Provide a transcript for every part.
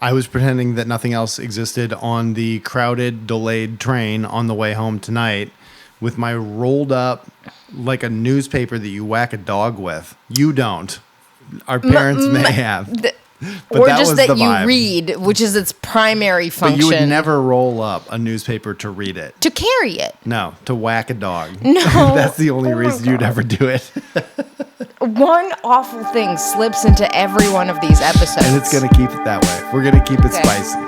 I was pretending that nothing else existed on the crowded, delayed train on the way home tonight with my rolled up like a newspaper that you whack a dog with. You don't. Our parents may have. Or just that you read, which is its primary function. But you would never roll up a newspaper to read it. To carry it. No, to whack a dog. No. That's the only reason you'd ever do it. One awful thing slips into every one of these episodes. And it's going to keep it that way. We're going to keep it spicy.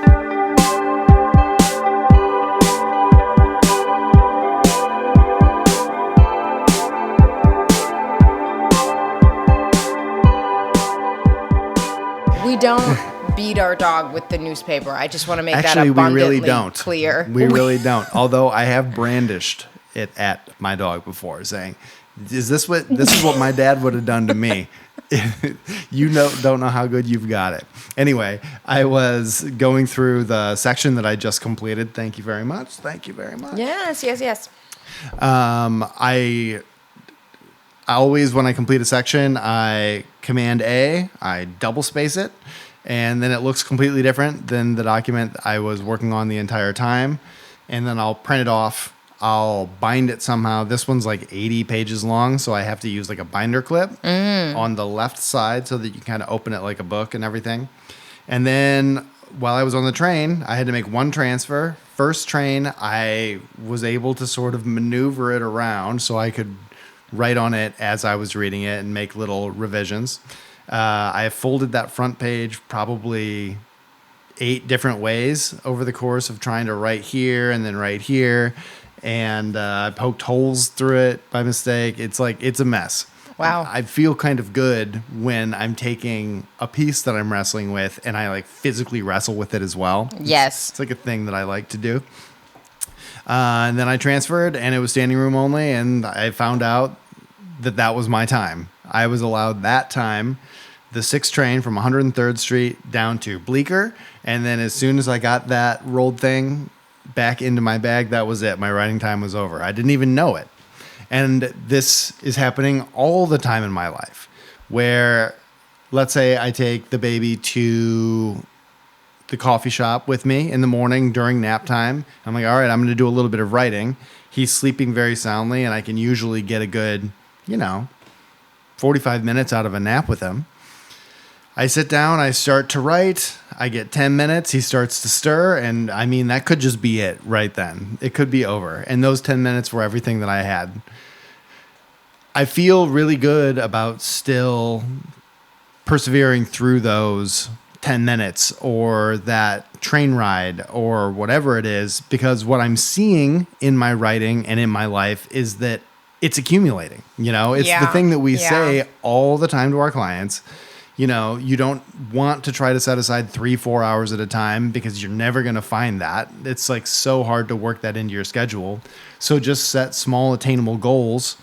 We don't beat our dog with the newspaper. I just want to make that abundantly abundantly we really don't. clear. We really don't. Although I have brandished it at my dog before, saying, this is what my dad would have done to me. Don't know how good you've got it. Anyway, I was going through the section that I just completed. Thank you very much. Yes. I always, when I complete a section, I Command A, I double space it, and then it looks completely different than the document I was working on the entire time. And then I'll print it off. I'll bind it somehow. This one's like 80 pages long, so I have to use like a binder clip on the left side so that you kind of open it like a book and everything. And then while I was on the train, I had to make one transfer. First train, I was able to sort of maneuver it around so I could write on it as I was reading it and make little revisions. I folded that front page probably 8 different ways over the course of trying to write here and then write here. And I poked holes through it by mistake. It's a mess. Wow. I feel kind of good when I'm taking a piece that I'm wrestling with and I like physically wrestle with it as well. Yes. It's like a thing that I like to do. And then I transferred and it was standing room only. And I found out that was my time. I was allowed that time, the 6th train from 103rd Street down to Bleecker. And then as soon as I got that rolled thing back into my bag, that was it. My writing time was over. I didn't even know it. And this is happening all the time in my life where, let's say I take the baby to the coffee shop with me in the morning during nap time. I'm like, all right, I'm going to do a little bit of writing. He's sleeping very soundly and I can usually get a good, 45 minutes out of a nap with him. I sit down, I start to write, I get 10 minutes, he starts to stir, and I mean, that could just be it right then. It could be over. And those 10 minutes were everything that I had. I feel really good about still persevering through those 10 minutes or that train ride or whatever it is, because what I'm seeing in my writing and in my life is that it's accumulating. It's the thing that we say all the time to our clients. You don't want to try to set aside 3-4 hours at a time because you're never going to find that. It's like so hard to work that into your schedule. So just set small attainable goals,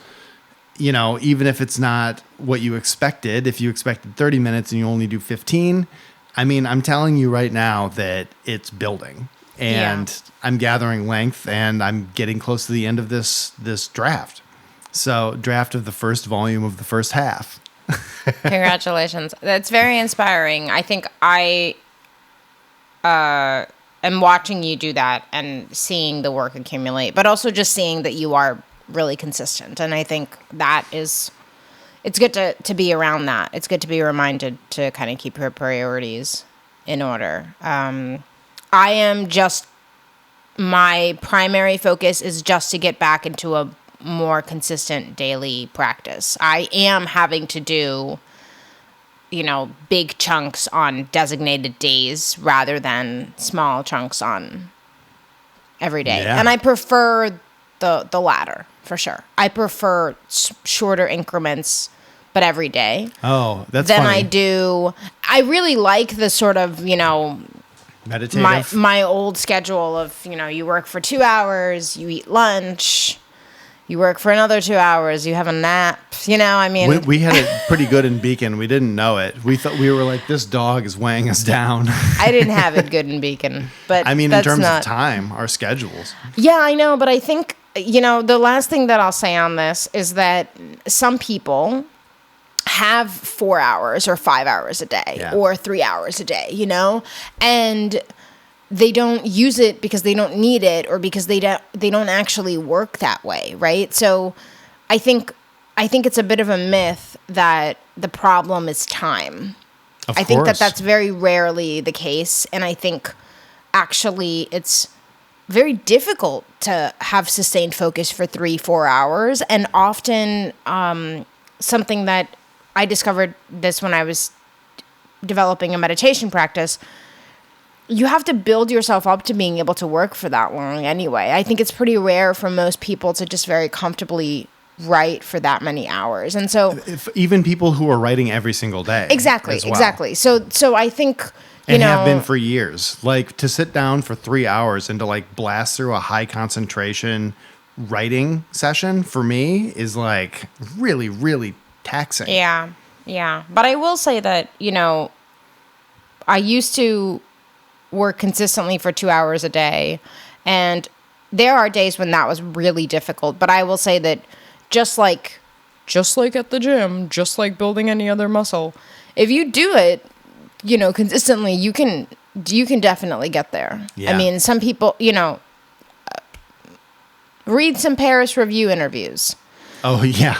even if it's not what you expected. If you expected 30 minutes and you only do 15, I mean, I'm telling you right now that it's building and I'm gathering length and I'm getting close to the end of this draft. So draft of the first volume of the first half. Congratulations. That's very inspiring. I think I am watching you do that and seeing the work accumulate, but also just seeing that you are really consistent. And I think that it's good to be around that. It's good to be reminded to kind of keep your priorities in order. My primary focus is just to get back into a more consistent daily practice. I am having to do, big chunks on designated days rather than small chunks on every day. Yeah. And I prefer the latter for sure. I prefer shorter increments, but every day. Oh, that's than funny. I do. I really like the sort of, meditative. My old schedule of, you work for 2 hours, you eat lunch, you work for another 2 hours, you have a nap, We had it pretty good in Beacon. We didn't know it. We thought we were like, this dog is weighing us down. I didn't have it good in Beacon, but I mean, in terms of time, our schedules. Yeah, I know, but I think, the last thing that I'll say on this is that some people have 4 hours or 5 hours a day or 3 hours a day, and they don't use it because they don't need it or because they don't actually work that way, right? So I think it's a bit of a myth that the problem is time. I think that's very rarely the case, and I think actually it's very difficult to have sustained focus for 3-4 hours, and often something that I discovered this when I was developing a meditation practice, you have to build yourself up to being able to work for that long anyway. I think it's pretty rare for most people to just very comfortably write for that many hours. And so even people who are writing every single day. Exactly. So I think, have been for years, like to sit down for 3 hours and to like blast through a high concentration writing session for me is like really, really taxing. Yeah. But I will say that, I used to work consistently for 2 hours a day, and there are days when that was really difficult. But I will say that just like at the gym, just like building any other muscle, if you do it, consistently, you can definitely get there. Yeah. I mean, some people, read some Paris Review interviews. Oh, yeah.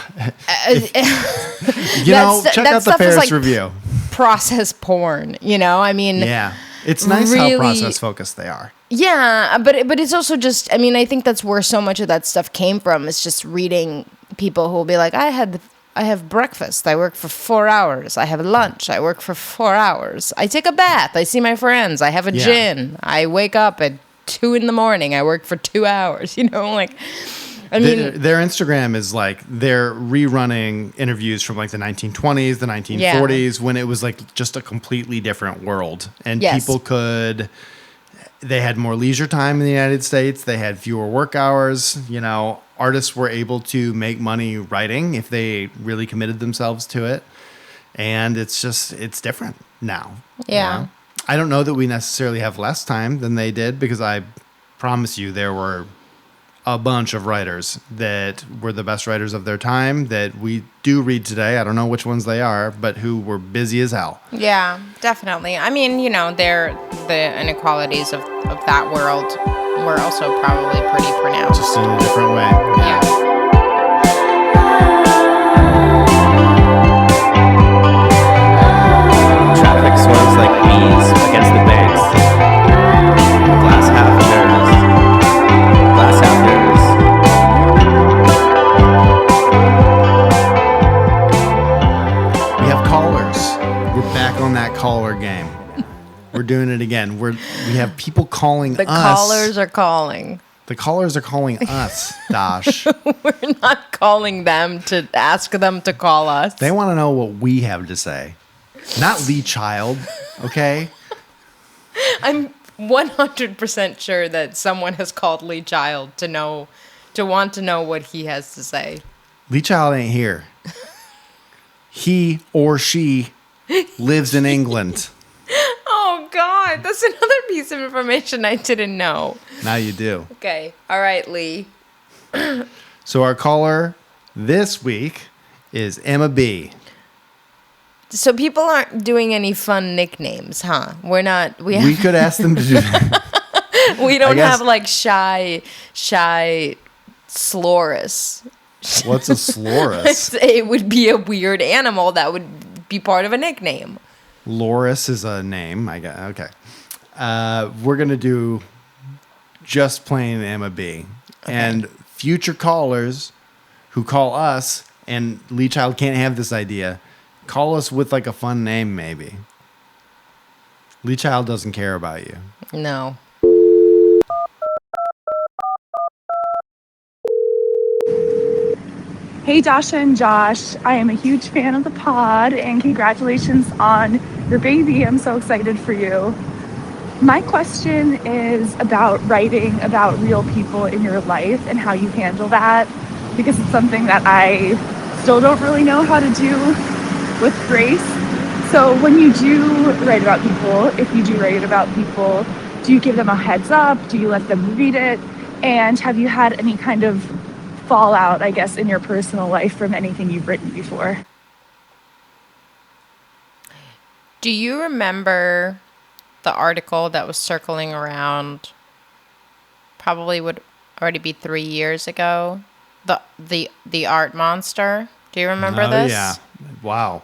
Check out the Paris Review. Process porn, I mean. Yeah. It's nice really, how process focused they are. Yeah, but it's also just, I think that's where so much of that stuff came from. It's just reading people who will be like, I have breakfast. I work for 4 hours. I have lunch. I work for 4 hours. I take a bath. I see my friends. I have a gin. I wake up at 2 a.m. I work for 2 hours. Their Instagram is like they're rerunning interviews from like the 1920s, the 1940s, when it was like just a completely different world, and people they had more leisure time in the United States. They had fewer work hours. Artists were able to make money writing if they really committed themselves to it, and it's different now. Yeah. I don't know that we necessarily have less time than they did, because I promise you there were a bunch of writers that were the best writers of their time that we do read today. I don't know which ones they are, but who were busy as hell. Yeah, definitely. I mean, the inequalities of that world were also probably pretty pronounced. Just in a different way. Yeah. Traffic swerves like bees against the banks. Glass half nervous. Glass half nervous. We have callers. We're back on that caller game. We're doing it again. We have people calling us. The callers are calling. The callers are calling us, Dash. We're not calling them to ask them to call us. They want to know what we have to say. Not Lee Child, okay? I'm 100% sure that someone has called Lee Child to want to know what he has to say. Lee Child ain't here. He or she lives in England. Oh, God. That's another piece of information I didn't know. Now you do. Okay. All right, Lee. So our caller this week is Emma B. So people aren't doing any fun nicknames, huh? We could ask them to do that. We don't have like shy Slorus. What's a Slorus? It would be a weird animal that would be part of a nickname. Loris is a name. I got okay. We're gonna do just plain Emma B. Okay. And future callers who call us, and Lee Child can't have this idea. Call us with like a fun name, maybe. Lee Child doesn't care about you. No. Hey, Dasha and Josh. I am a huge fan of the pod, and congratulations on your baby. I'm so excited for you. My question is about writing about real people in your life and how you handle that, because it's something that I still don't really know how to do with grace. So when you do write about people, if you do write about people, do you give them a heads up? Do you let them read it? And have you had any kind of fallout, I guess, in your personal life from anything you've written before? Do you remember the article that was circling around? Probably would already be 3 years ago. The art monster. Do you remember this? Yeah. Wow.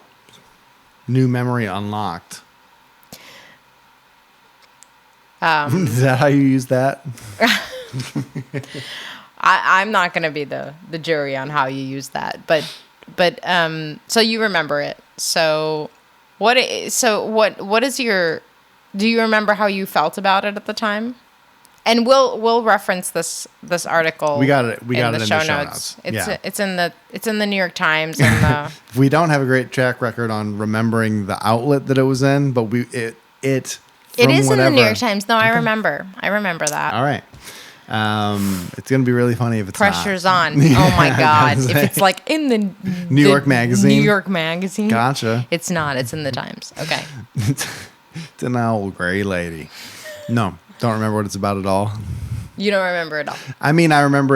New memory unlocked. Is that how you use that? I'm not going to be the jury on how you use that, but so you remember it. So what is your, do you remember how you felt about it at the time? And we'll reference this article. We got it in the the show notes. It's in the New York Times and the We don't have a great track record on remembering the outlet that it was in, but it is in the New York Times. No, I remember that. All right. It's going to be really funny if it's Pressure's not. on. Oh my God. If it's like in the New York Magazine. New York Magazine. Gotcha. It's not. It's in the Times. Okay. It's an old gray lady. No, don't remember what it's about at all. You don't remember it all. I mean, I remember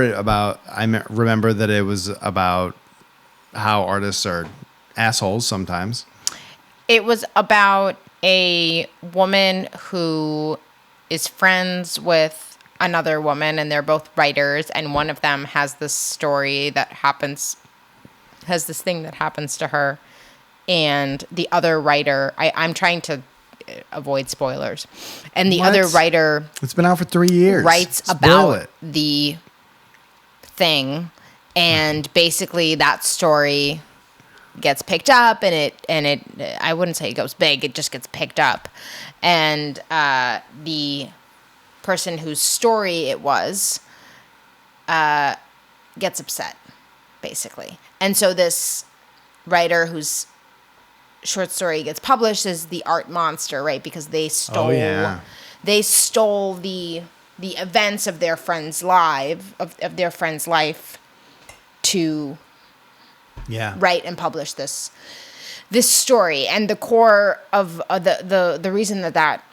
remember that it was about how artists are assholes sometimes. It was about a woman who is friends with another woman, and they're both writers, and one of them has this story that happens, has this thing that happens to her, and the other writer, I'm trying to avoid spoilers, and the other writer, it's been out for 3 years, writes about the thing, and basically that story gets picked up, and it I wouldn't say it goes big, it just gets picked up, and the person whose story it was gets upset, basically. And so this writer whose short story gets published is the art monster, right? Because they stole the events of their friend's life to write and publish this story. And the core of the reason that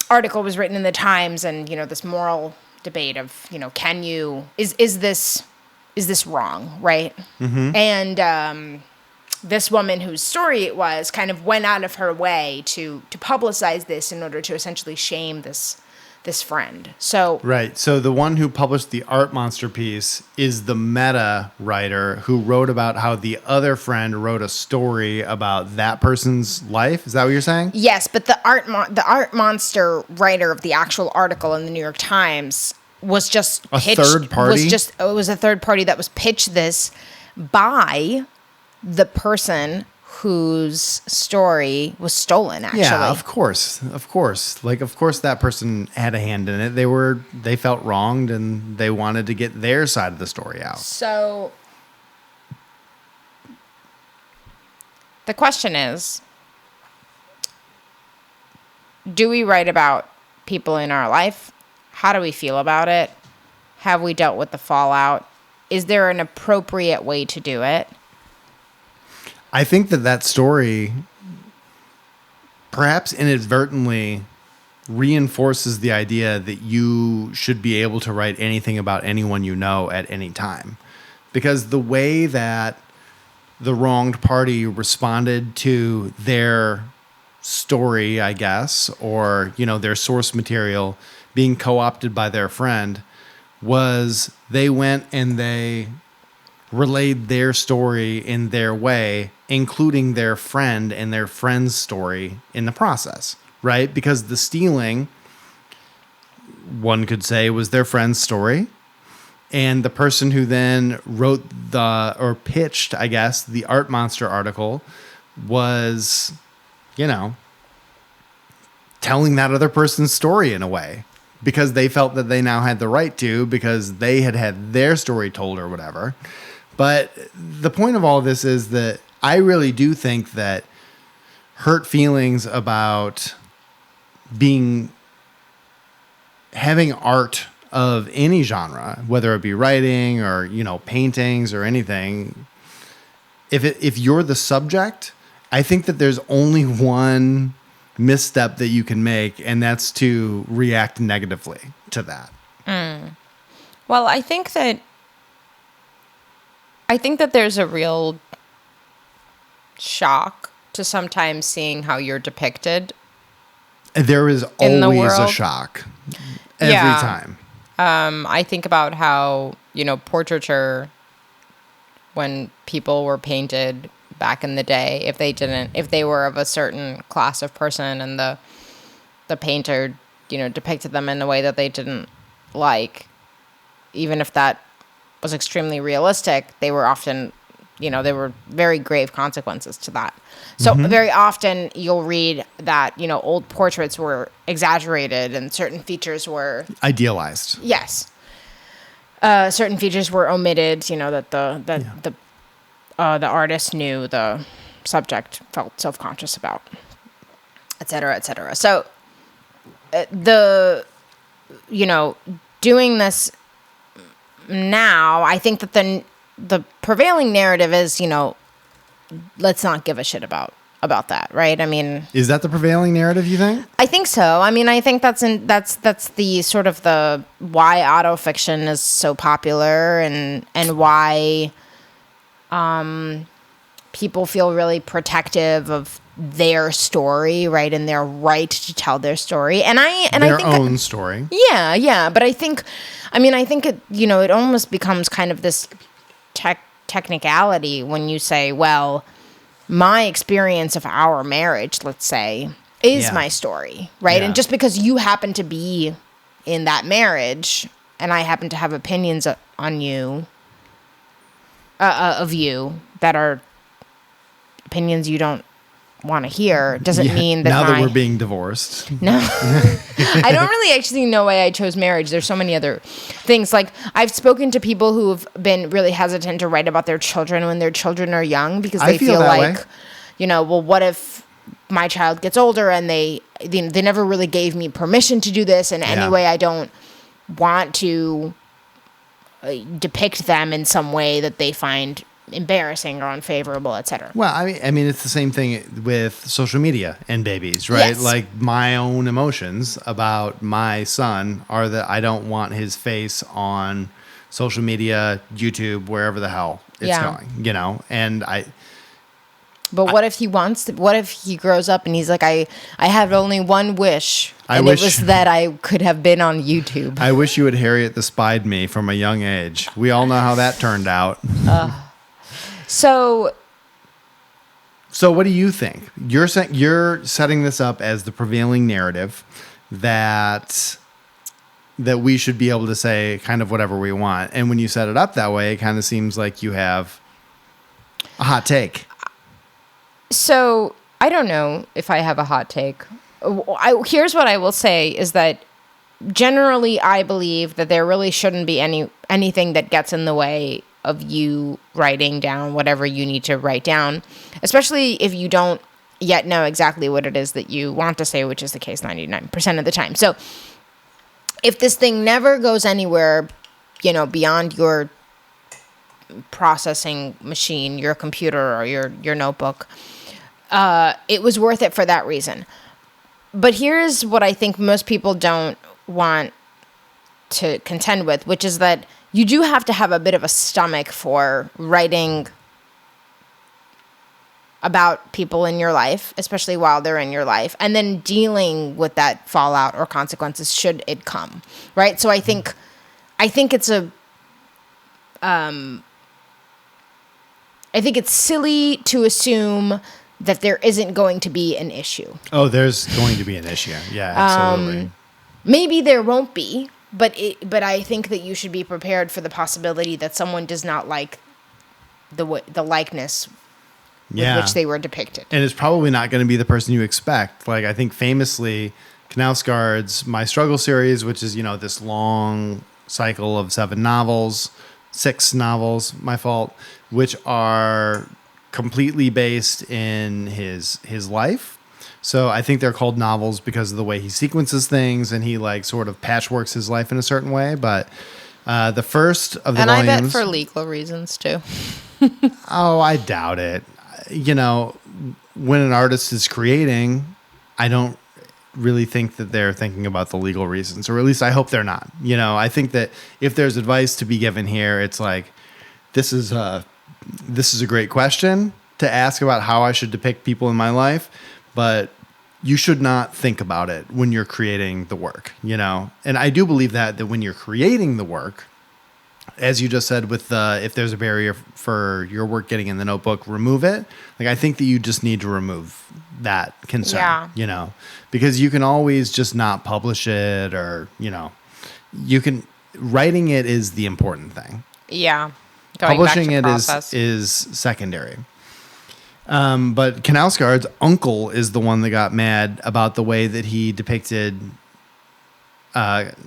article was written in the Times, and this moral debate of is this wrong, right? Mm-hmm. And this woman whose story it was kind of went out of her way to publicize this in order to essentially shame this friend. So right. So the one who published the art monster piece is the meta writer who wrote about how the other friend wrote a story about that person's life. Is that what you're saying? Yes, but the art monster writer of the actual article in the New York Times was just pitched, third party. It was a third party that was pitched this by the person whose story was stolen, actually. Yeah, of course. Like, of course that person had a hand in it. They felt wronged, and they wanted to get their side of the story out. So the question is, do we write about people in our life? How do we feel about it? Have we dealt with the fallout? Is there an appropriate way to do it? I think that story perhaps inadvertently reinforces the idea that you should be able to write anything about anyone you know at any time. Because the way that the wronged party responded to their story, I guess, or, their source material being co-opted by their friend, was they went and they relayed their story in their way, including their friend and their friend's story in the process, right? Because the stealing, one could say, was their friend's story. And the person who then wrote or pitched, I guess, the Art Monster article was, telling that other person's story in a way, because they felt that they now had the right to, because they had their story told or whatever. But the point of all this is that I really do think that hurt feelings about having art of any genre, whether it be writing or, paintings or anything, if you're the subject, I think that there's only one misstep that you can make, and that's to react negatively to that. Well, I think that there's a real shock to sometimes seeing how you're depicted. There is In the always a world. shock every Yeah. time. I think about how, portraiture, when people were painted back in the day, if they were of a certain class of person and the painter, depicted them in a way that they didn't like, even if that was extremely realistic, they were often, there were very grave consequences to that. So very often you'll read that, old portraits were exaggerated and certain features were Idealized. Yes. Certain features were omitted, that the artist knew the subject felt self-conscious about, et cetera, et cetera. So doing this now, I think that the prevailing narrative is, let's not give a shit about that, right? I mean, Is that the prevailing narrative, you think? I think so. I mean, I think that's the sort of the why autofiction is so popular and why people feel really protective of their story, right? And their right to tell their story. And I think own story. Yeah. But I think it, it almost becomes kind of this technicality when you say, well, my experience of our marriage, let's say, is Yeah. my story, right? Yeah. And just because you happen to be in that marriage and I happen to have opinions on you, of you that are opinions you don't want to hear, doesn't mean that now that we're being divorced. No. I don't really actually know why I chose marriage. There's so many other things. Like, I've spoken to people who've been really hesitant to write about their children when their children are young because I they feel feel that like, way. Well, what if my child gets older and they never really gave me permission to do this, and anyway, I don't want to depict them in some way that they find embarrassing or unfavorable, etc. Well, I mean, it's the same thing with social media and babies, right? Yes. Like, my own emotions about my son are that I don't want his face on social media, YouTube, wherever the hell it's going, and But what if he wants to? What if he grows up and he's like, I have only one wish, and it was that I could have been on YouTube. I wish you had Harriet the Spied me from a young age. We all know how that turned out. So what do you think? You're setting this up as the prevailing narrative that we should be able to say kind of whatever we want. And when you set it up that way, it kind of seems like you have a hot take. So I don't know if I have a hot take. Here's what I will say is that generally I believe that there really shouldn't be anything that gets in the way of you writing down whatever you need to write down, especially if you don't yet know exactly what it is that you want to say, which is the case 99% of the time. So if this thing never goes anywhere, beyond your processing machine, your computer or your notebook, it was worth it for that reason. But here's what I think most people don't want to contend with, which is that you do have to have a bit of a stomach for writing about people in your life, especially while they're in your life, and then dealing with that fallout or consequences should it come, right? So I think it's silly to assume that there isn't going to be an issue. Oh, there's going to be an issue. Yeah, absolutely. Maybe there won't be, but I think that you should be prepared for the possibility that someone does not like the likeness with which they were depicted. And it's probably not going to be the person you expect. Like, I think famously, Knausgaard's My Struggle series, which is, this long cycle of 6 novels, my fault, which are completely based in his life. So I think they're called novels because of the way he sequences things and he sort of patchworks his life in a certain way. But the first of the volumes, I bet for legal reasons too. Oh, I doubt it. When an artist is creating, I don't really think that they're thinking about the legal reasons, or at least I hope they're not. I think that if there's advice to be given here, it's like, this is a great question. to ask about how I should depict people in my life, but you should not think about it when you're creating the work, you know? And I do believe that when you're creating the work, as you just said, with if there's a barrier for your work getting in the notebook, remove it. Like, I think that you just need to remove that concern, you know, because you can always just not publish it, or, you know, writing it is the important thing. Yeah. Publishing it is secondary. But Knausgaard's uncle is the one that got mad about the way that he depicted Karlova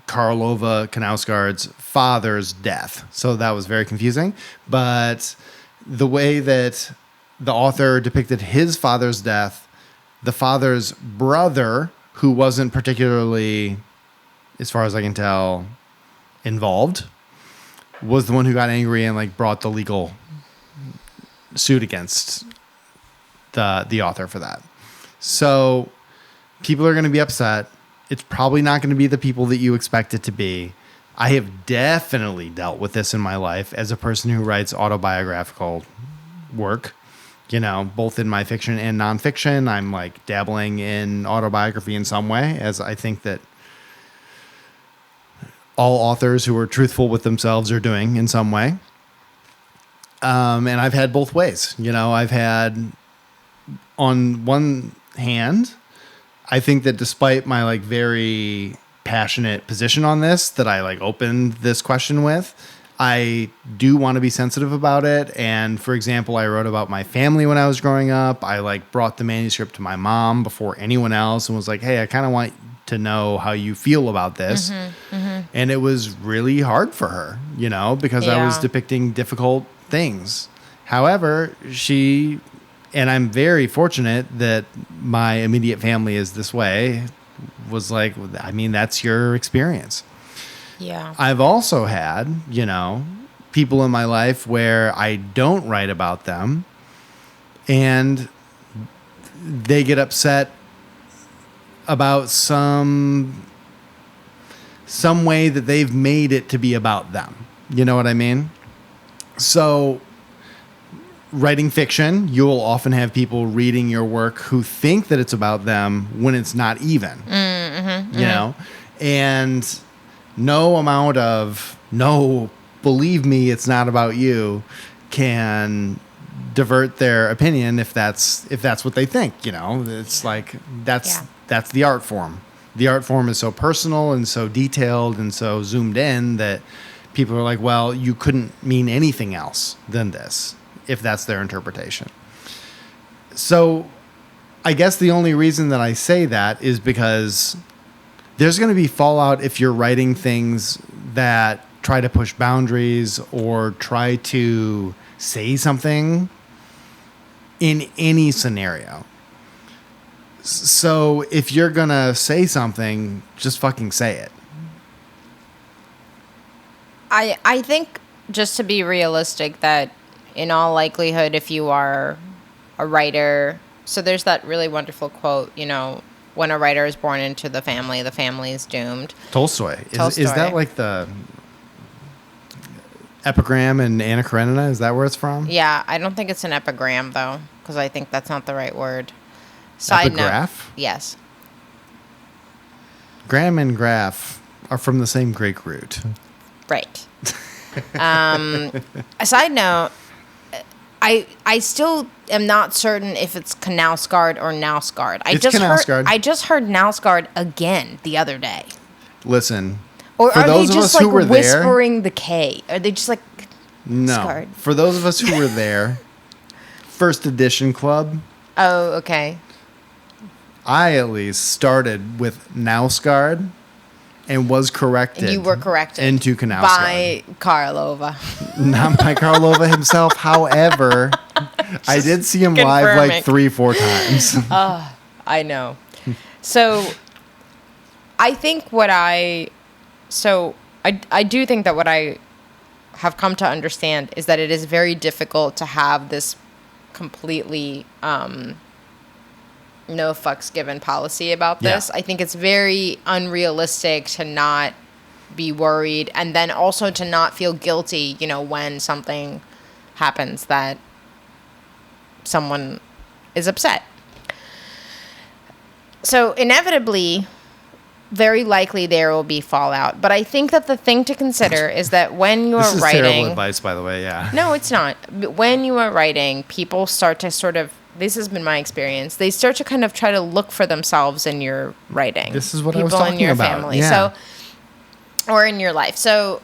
Knausgaard's father's death. So that was very confusing. But the way that the author depicted his father's death, the father's brother, who wasn't particularly, as far as I can tell, involved, was the one who got angry and like brought the legal suit against the author for that. So people are going to be upset. It's probably not going to be the people that you expect it to be. I have definitely dealt with this in my life as a person who writes autobiographical work, you know, both in my fiction and nonfiction. I'm like dabbling in autobiography in some way, as I think that all authors who are truthful with themselves are doing in some way. And I've had both ways. You know, I've had, on one hand, I think that despite my like very passionate position on this that I like opened this question with, I do want to be sensitive about it. And for example, I wrote about my family when I was growing up. I like brought the manuscript to my mom before anyone else and was like, hey, I kind of want to know how you feel about this. And it was really hard for her, you know, because I was depicting difficult things. However, and I'm very fortunate that my immediate family is this way, was like, I mean, that's your experience. Yeah. I've also had, you know, people in my life where I don't write about them and they get upset about some way that they've made it to be about them. You know what I mean? So writing fiction, you will often have people reading your work who think that it's about them when it's not even, you know? And no amount of, no, believe me, it's not about you, can divert their opinion if that's what they think, you know? It's like, that's the art form. The art form is so personal and so detailed and so zoomed in that people are like, well, you couldn't mean anything else than this, if that's their interpretation. So I guess the only reason that I say that is because there's going to be fallout if you're writing things that try to push boundaries or try to say something in any scenario. So if you're going to say something, just fucking say it. I think, just to be realistic, that in all likelihood, if you are a writer, so there's that really wonderful quote, you know, when a writer is born into the family is doomed. Tolstoy. Is that like the epigram in Anna Karenina? Is that where it's from? Yeah, I don't think it's an epigram, though, because I think that's not the right word. Side Epigraph? note. Yes. Gram and graph are from the same Greek root. Right. A side note, I still am not certain if it's Knausgaard or Knausgaard. It's Knausgaard. I just heard Knausgaard again the other day. Listen, or for are those they of just us like who were whispering the K? Are they just like no? Skard? For those of us who were there, first edition club. Oh, okay. I at least started with Knausgaard and was corrected. And you were corrected into Knausgaard by Karlova. Not by Karlova himself. However, I did see him live like 3-4 times. I know. So I think I do think that what I have come to understand is that it is very difficult to have this completely no fucks given policy about this. Yeah. I think it's very unrealistic to not be worried, and then also to not feel guilty, you know, when something happens that someone is upset. So inevitably, very likely there will be fallout. But I think that the thing to consider is that when you are writing... This is terrible advice, by the way, yeah. No, it's not. But when you are writing, people start to sort of... This has been my experience. They start to kind of try to look for themselves in your writing. This is what I people was talking in your about. family. Yeah. So, or in your life. So,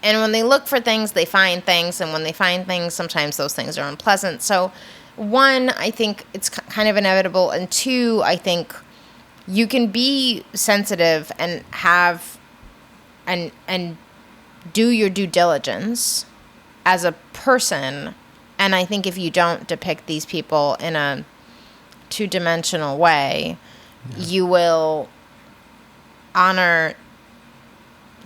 and when they look for things, they find things. And when they find things, sometimes those things are unpleasant. So, one, I think it's kind of inevitable. And two, I think you can be sensitive and have and do your due diligence as a person. And I think if you don't depict these people in a two-dimensional way, you will honor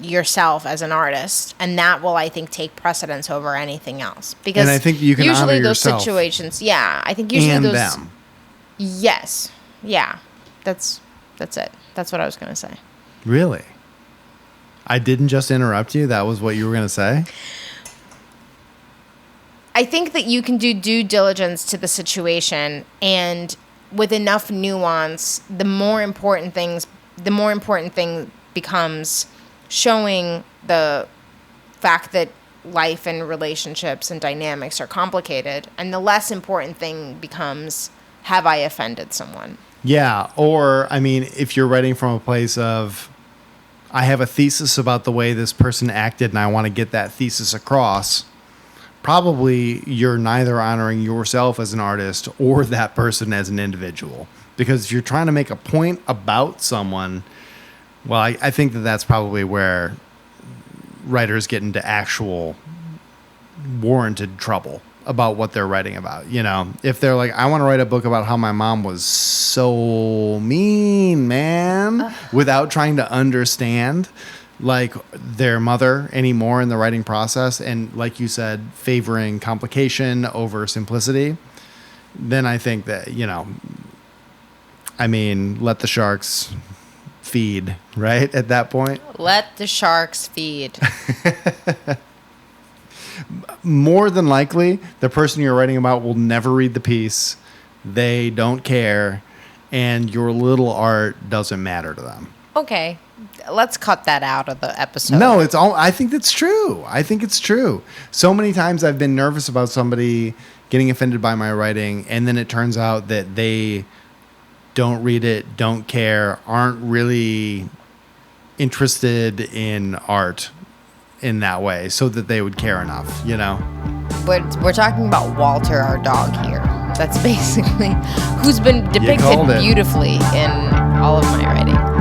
yourself as an artist, and that will, I think, take precedence over anything else. Because and I think you can usually honor those yourself situations, yeah, I think usually and those, them. yes, yeah, that's it. That's what I was going to say. Really? I didn't just interrupt you. That was what you were going to say? I think that you can do due diligence to the situation, and with enough nuance, the more important thing becomes showing the fact that life and relationships and dynamics are complicated, and the less important thing becomes, have I offended someone? Yeah, or, I mean, if you're writing from a place of, I have a thesis about the way this person acted and I want to get that thesis across, probably you're neither honoring yourself as an artist or that person as an individual. Because if you're trying to make a point about someone, well, I think that that's probably where writers get into actual warranted trouble about what they're writing about. You know, if they're like, I want to write a book about how my mom was so mean, man, without trying to understand like their mother anymore in the writing process, and like you said, favoring complication over simplicity, then I think that, you know, I mean, let the sharks feed, right? At that point, Let the sharks feed. more than likely, the person you're writing about will never read the piece. They don't care, and your little art doesn't matter to them. Okay, let's cut that out of the episode. No, it's all. I think that's true. I think it's true. So many times I've been nervous about somebody getting offended by my writing, and then it turns out that they don't read it, don't care, aren't really interested in art in that way, so that they would care enough, you know? We're talking about Walter, our dog here. That's basically who's been depicted called it. beautifully in all of my writing.